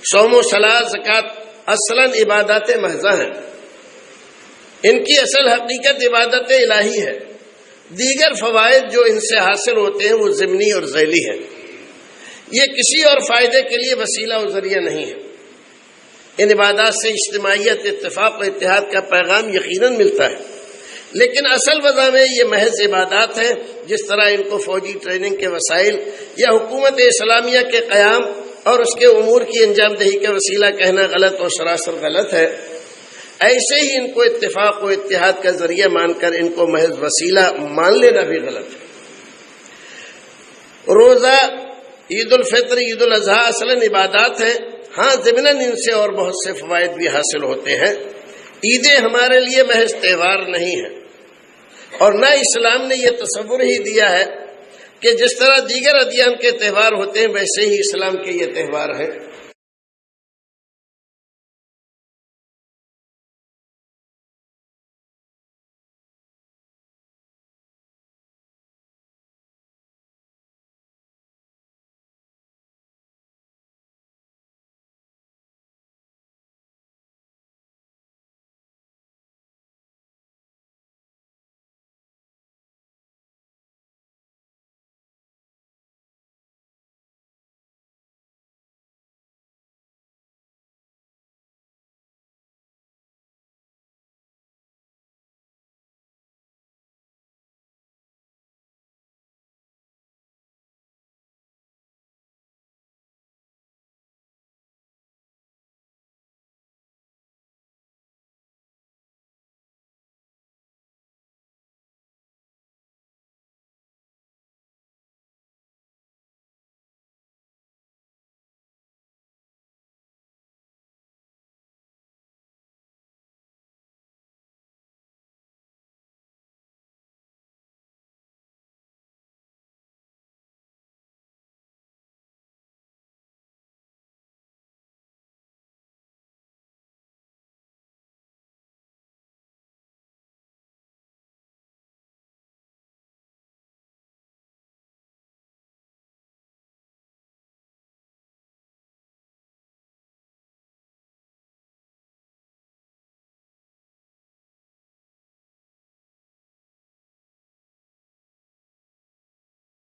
صوم و صلاۃ زکوٰۃ اصلاً عبادات محضہ ہیں، ان کی اصل حقیقت عبادت الہی ہے، دیگر فوائد جو ان سے حاصل ہوتے ہیں وہ ضمنی اور ذیلی ہیں، یہ کسی اور فائدے کے لیے وسیلہ و ذریعہ نہیں ہے۔ ان عبادات سے اجتماعیت، اتفاق و اتحاد کا پیغام یقیناً ملتا ہے، لیکن اصل وجہ میں یہ محض عبادات ہیں۔ جس طرح ان کو فوجی ٹریننگ کے وسائل یا حکومت اسلامیہ کے قیام اور اس کے امور کی انجام دہی کا وسیلہ کہنا غلط اور سراسر غلط ہے، ایسے ہی ان کو اتفاق و اتحاد کا ذریعہ مان کر ان کو محض وسیلہ مان لینا بھی غلط ہے۔ روزہ، عید الفطر، عید الاضحیٰ اصلاً عبادات ہیں، ہاں ضمناً ان سے اور بہت سے فوائد بھی حاصل ہوتے ہیں۔ عیدیں ہمارے لیے محض تہوار نہیں ہیں، اور نہ اسلام نے یہ تصور ہی دیا ہے کہ جس طرح دیگر ادیان کے تہوار ہوتے ہیں ویسے ہی اسلام کے یہ تہوار ہیں۔